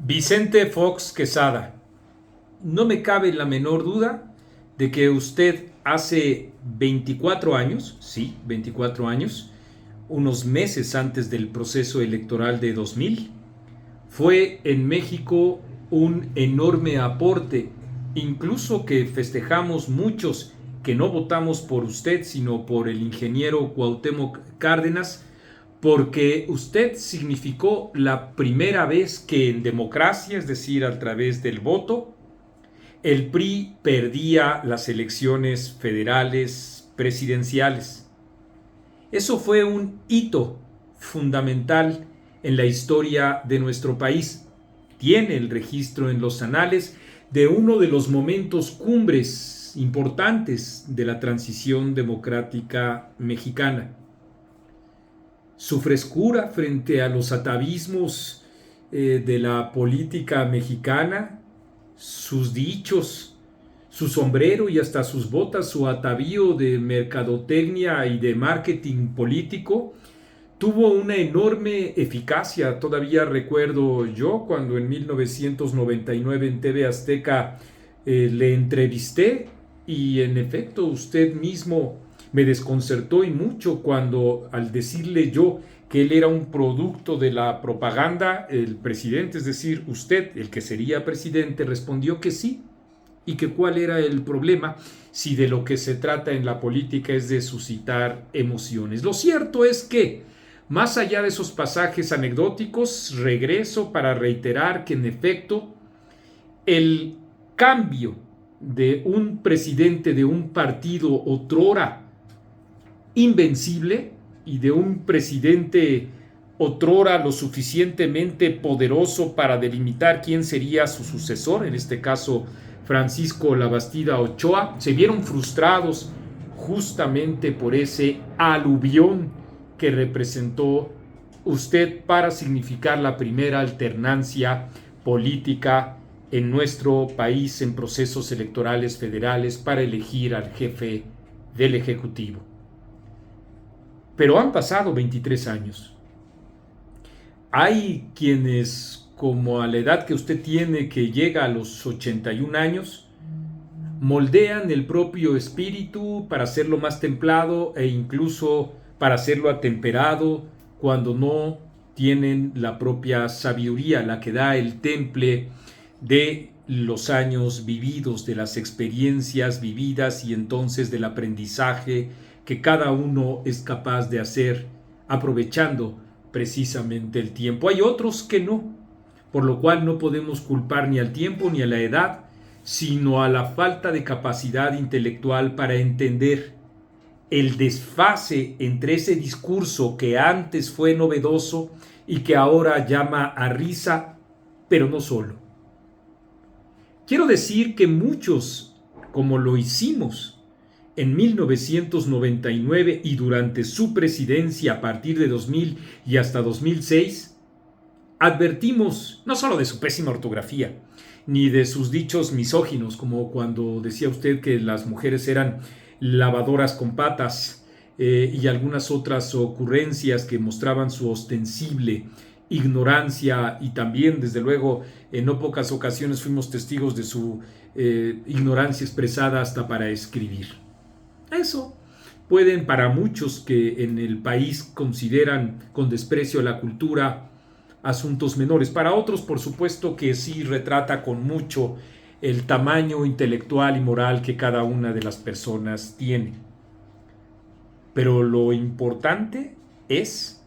Vicente Fox Quesada, no me cabe la menor duda de que usted hace 24 años, sí, 24 años, unos meses antes del proceso electoral de 2000, fue en México un enorme aporte, incluso que festejamos muchos que no votamos por usted, sino por el ingeniero Cuauhtémoc Cárdenas, porque usted significó la primera vez que en democracia, es decir, a través del voto, el PRI perdía las elecciones federales presidenciales. Eso fue un hito fundamental en la historia de nuestro país. Tiene el registro en los anales de uno de los momentos cumbres importantes de la transición democrática mexicana. Su frescura frente a los atavismos de la política mexicana, sus dichos, su sombrero y hasta sus botas, su atavío de mercadotecnia y de marketing político, tuvo una enorme eficacia. Todavía recuerdo yo cuando en 1999 en TV Azteca le entrevisté y en efecto usted mismo me desconcertó y mucho cuando al decirle yo que él era un producto de la propaganda, el presidente, es decir, usted, el que sería presidente, respondió que sí, y que cuál era el problema si de lo que se trata en la política es de suscitar emociones. Lo cierto es que, más allá de esos pasajes anecdóticos, regreso para reiterar que en efecto el cambio de un presidente de un partido otrora invencible y de un presidente otrora lo suficientemente poderoso para delimitar quién sería su sucesor, en este caso Francisco Labastida Ochoa, se vieron frustrados justamente por ese aluvión que representó usted para significar la primera alternancia política en nuestro país en procesos electorales federales para elegir al jefe del Ejecutivo. Pero han pasado 23 años. Hay quienes, como a la edad que usted tiene, que llega a los 81 años, moldean el propio espíritu para hacerlo más templado e incluso para hacerlo atemperado cuando no tienen la propia sabiduría, la que da el temple de los años vividos, de las experiencias vividas y entonces del aprendizaje que cada uno es capaz de hacer aprovechando precisamente el tiempo. Hay otros que no, por lo cual no podemos culpar ni al tiempo ni a la edad, sino a la falta de capacidad intelectual para entender el desfase entre ese discurso que antes fue novedoso y que ahora llama a risa, pero no solo. Quiero decir que muchos, como lo hicimos en 1999 y durante su presidencia a partir de 2000 y hasta 2006, advertimos no solo de su pésima ortografía, ni de sus dichos misóginos, como cuando decía usted que las mujeres eran lavadoras con patas, y algunas otras ocurrencias que mostraban su ostensible ignorancia, y también, desde luego, en no pocas ocasiones fuimos testigos de su ignorancia expresada hasta para escribir. Eso pueden, para muchos que en el país consideran con desprecio la cultura, asuntos menores. Para otros, por supuesto que sí retrata con mucho el tamaño intelectual y moral que cada una de las personas tiene. Pero lo importante es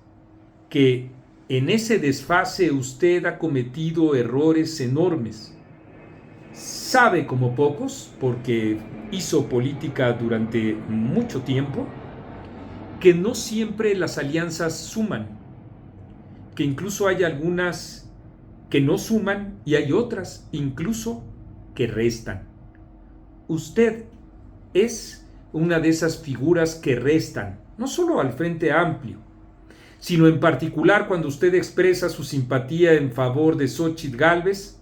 que en ese desfase usted ha cometido errores enormes. Sabe como pocos, porque hizo política durante mucho tiempo, que no siempre las alianzas suman, que incluso hay algunas que no suman y hay otras incluso que restan. Usted es una de esas figuras que restan, no solo al Frente Amplio, sino en particular cuando usted expresa su simpatía en favor de Xóchitl Gálvez,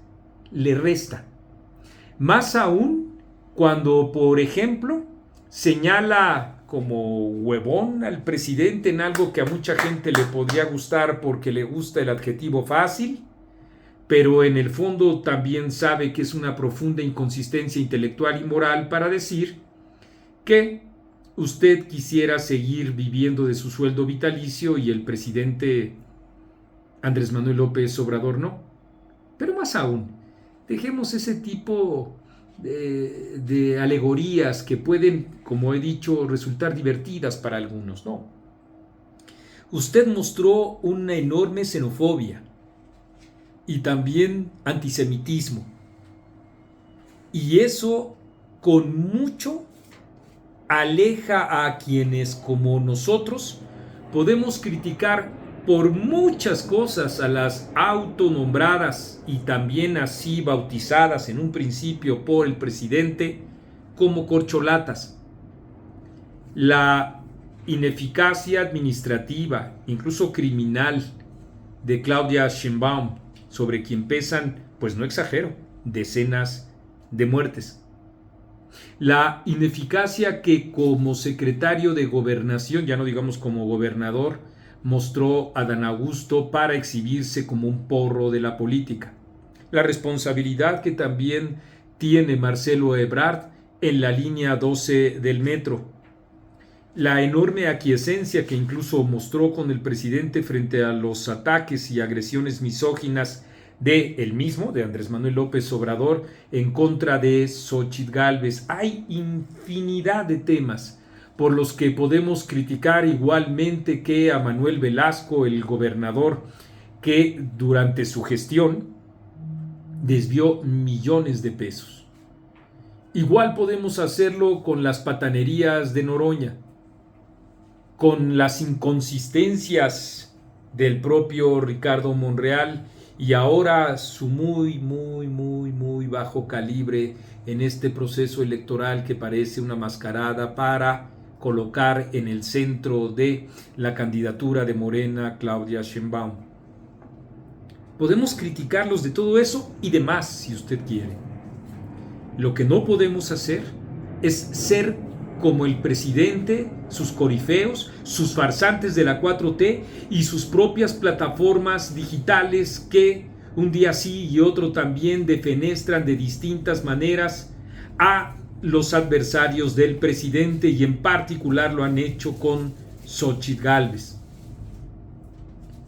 le resta. Más aún cuando, por ejemplo, señala como huevón al presidente en algo que a mucha gente le podría gustar porque le gusta el adjetivo fácil, pero en el fondo también sabe que es una profunda inconsistencia intelectual y moral para decir que usted quisiera seguir viviendo de su sueldo vitalicio y el presidente Andrés Manuel López Obrador no. Pero más aún, dejemos ese tipo de alegorías que pueden, como he dicho, resultar divertidas para algunos, ¿no? Usted mostró una enorme xenofobia y también antisemitismo. Y eso con mucho aleja a quienes como nosotros podemos criticar por muchas cosas a las autonombradas y también así bautizadas en un principio por el presidente como corcholatas. La ineficacia administrativa, incluso criminal, de Claudia Sheinbaum, sobre quien pesan, pues no exagero, decenas de muertes. La ineficacia que como secretario de Gobernación, ya no digamos como gobernador, mostró Adán Augusto para exhibirse como un porro de la política. La responsabilidad que también tiene Marcelo Ebrard en la línea 12 del metro. La enorme aquiescencia que incluso mostró con el presidente frente a los ataques y agresiones misóginas de él mismo, de Andrés Manuel López Obrador, en contra de Xóchitl Gálvez. Hay infinidad de temas por los que podemos criticar igualmente que a Manuel Velasco, el gobernador, que durante su gestión desvió millones de pesos. Igual podemos hacerlo con las patanerías de Noroña, con las inconsistencias del propio Ricardo Monreal y ahora su muy bajo calibre en este proceso electoral que parece una mascarada para colocar en el centro de la candidatura de Morena Claudia Sheinbaum. Podemos criticarlos de todo eso y demás si usted quiere. Lo que no podemos hacer es ser como el presidente, sus corifeos, sus farsantes de la 4T y sus propias plataformas digitales que un día sí y otro también defenestran de distintas maneras a los adversarios del presidente y en particular lo han hecho con Xóchitl Gálvez.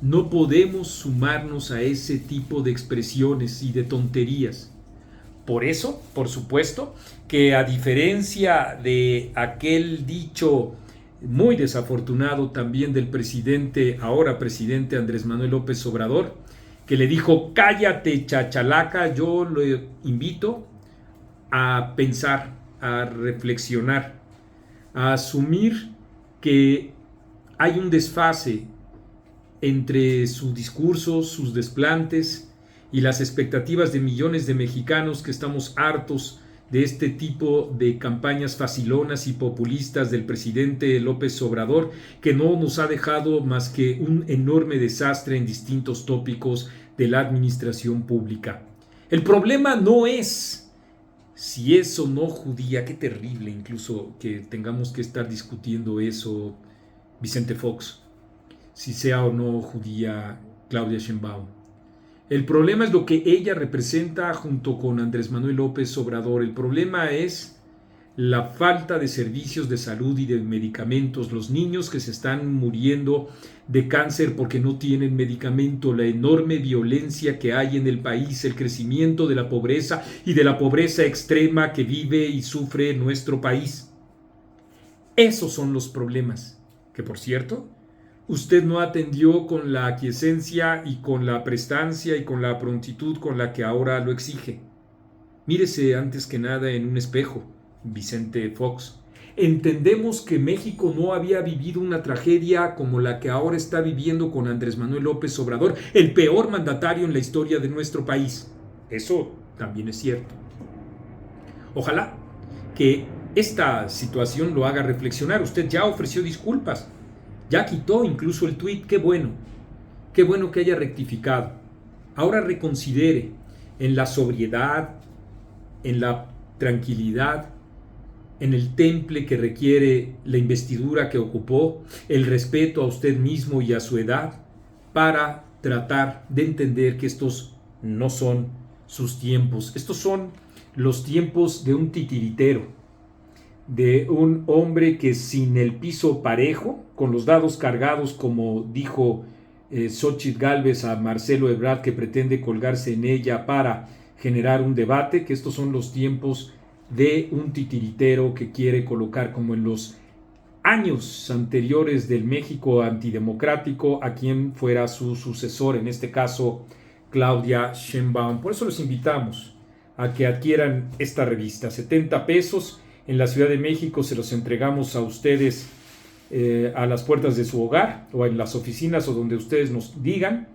No podemos sumarnos a ese tipo de expresiones y de tonterías. Por eso, por supuesto, que a diferencia de aquel dicho muy desafortunado también del presidente, ahora presidente Andrés Manuel López Obrador, que le dijo cállate chachalaca, yo lo invito a pensar, a reflexionar, a asumir que hay un desfase entre su discurso, sus desplantes y las expectativas de millones de mexicanos que estamos hartos de este tipo de campañas facilonas y populistas del presidente López Obrador, que no nos ha dejado más que un enorme desastre en distintos tópicos de la administración pública. El problema no es si es o no judía, qué terrible incluso que tengamos que estar discutiendo eso, Vicente Fox, si sea o no judía Claudia Sheinbaum. El problema es lo que ella representa junto con Andrés Manuel López Obrador. El problema es la falta de servicios de salud y de medicamentos, los niños que se están muriendo de cáncer porque no tienen medicamento, la enorme violencia que hay en el país, el crecimiento de la pobreza y de la pobreza extrema que vive y sufre nuestro país. Esos son los problemas, que por cierto, usted no atendió con la aquiescencia y con la prestancia y con la prontitud con la que ahora lo exige. Mírese antes que nada en un espejo, Vicente Fox. Entendemos que México no había vivido una tragedia como la que ahora está viviendo con Andrés Manuel López Obrador, el peor mandatario en la historia de nuestro país. Eso también es cierto. Ojalá que esta situación lo haga reflexionar. Usted ya ofreció disculpas. Ya quitó incluso el tuit, qué bueno que haya rectificado. Ahora reconsidere en la sobriedad, en la tranquilidad, en el temple que requiere la investidura que ocupó, el respeto a usted mismo y a su edad, para tratar de entender que estos no son sus tiempos. Estos son los tiempos de un titiritero, de un hombre que sin el piso parejo, con los dados cargados, como dijo Xóchitl Gálvez a Marcelo Ebrard, que pretende colgarse en ella para generar un debate, que estos son los tiempos de un titiritero que quiere colocar, como en los años anteriores del México antidemocrático, a quien fuera su sucesor, en este caso Claudia Sheinbaum. Por eso los invitamos a que adquieran esta revista, 70 pesos. En la Ciudad de México se los entregamos a ustedes a las puertas de su hogar o en las oficinas o donde ustedes nos digan,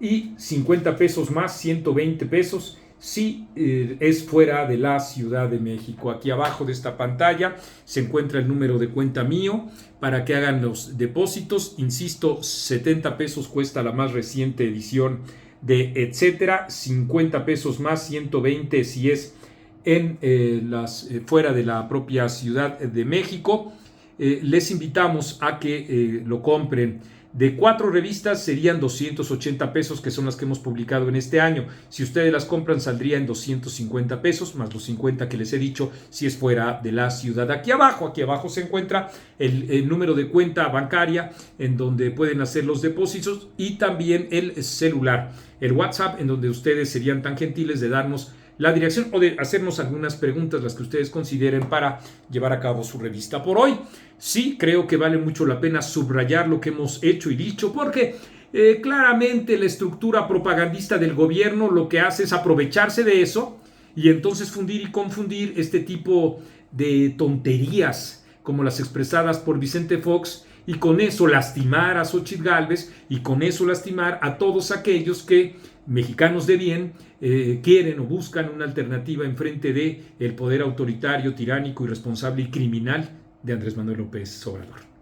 y 50 pesos más, 120 pesos si es fuera de la Ciudad de México. Aquí abajo de esta pantalla se encuentra el número de cuenta mío para que hagan los depósitos. Insisto, 70 pesos cuesta la más reciente edición de Etcétera, 50 pesos más, 120 si es en fuera de la propia Ciudad de México. Les invitamos a que lo compren. De 4 revistas serían 280 pesos, que son las que hemos publicado en este año. Si ustedes las compran, saldría en 250 pesos, más los 50 que les he dicho, si es fuera de la ciudad. Aquí abajo se encuentra el número de cuenta bancaria en donde pueden hacer los depósitos, y también el celular, el WhatsApp, en donde ustedes serían tan gentiles de darnos la dirección o de hacernos algunas preguntas, las que ustedes consideren, para llevar a cabo su revista. Por hoy, sí creo que vale mucho la pena subrayar lo que hemos hecho y dicho, porque claramente la estructura propagandista del gobierno lo que hace es aprovecharse de eso y entonces fundir y confundir este tipo de tonterías como las expresadas por Vicente Fox, y con eso lastimar a Xóchitl Gálvez, y con eso lastimar a todos aquellos que, mexicanos de bien, quieren o buscan una alternativa en frente de el poder autoritario, tiránico, irresponsable y criminal de Andrés Manuel López Obrador.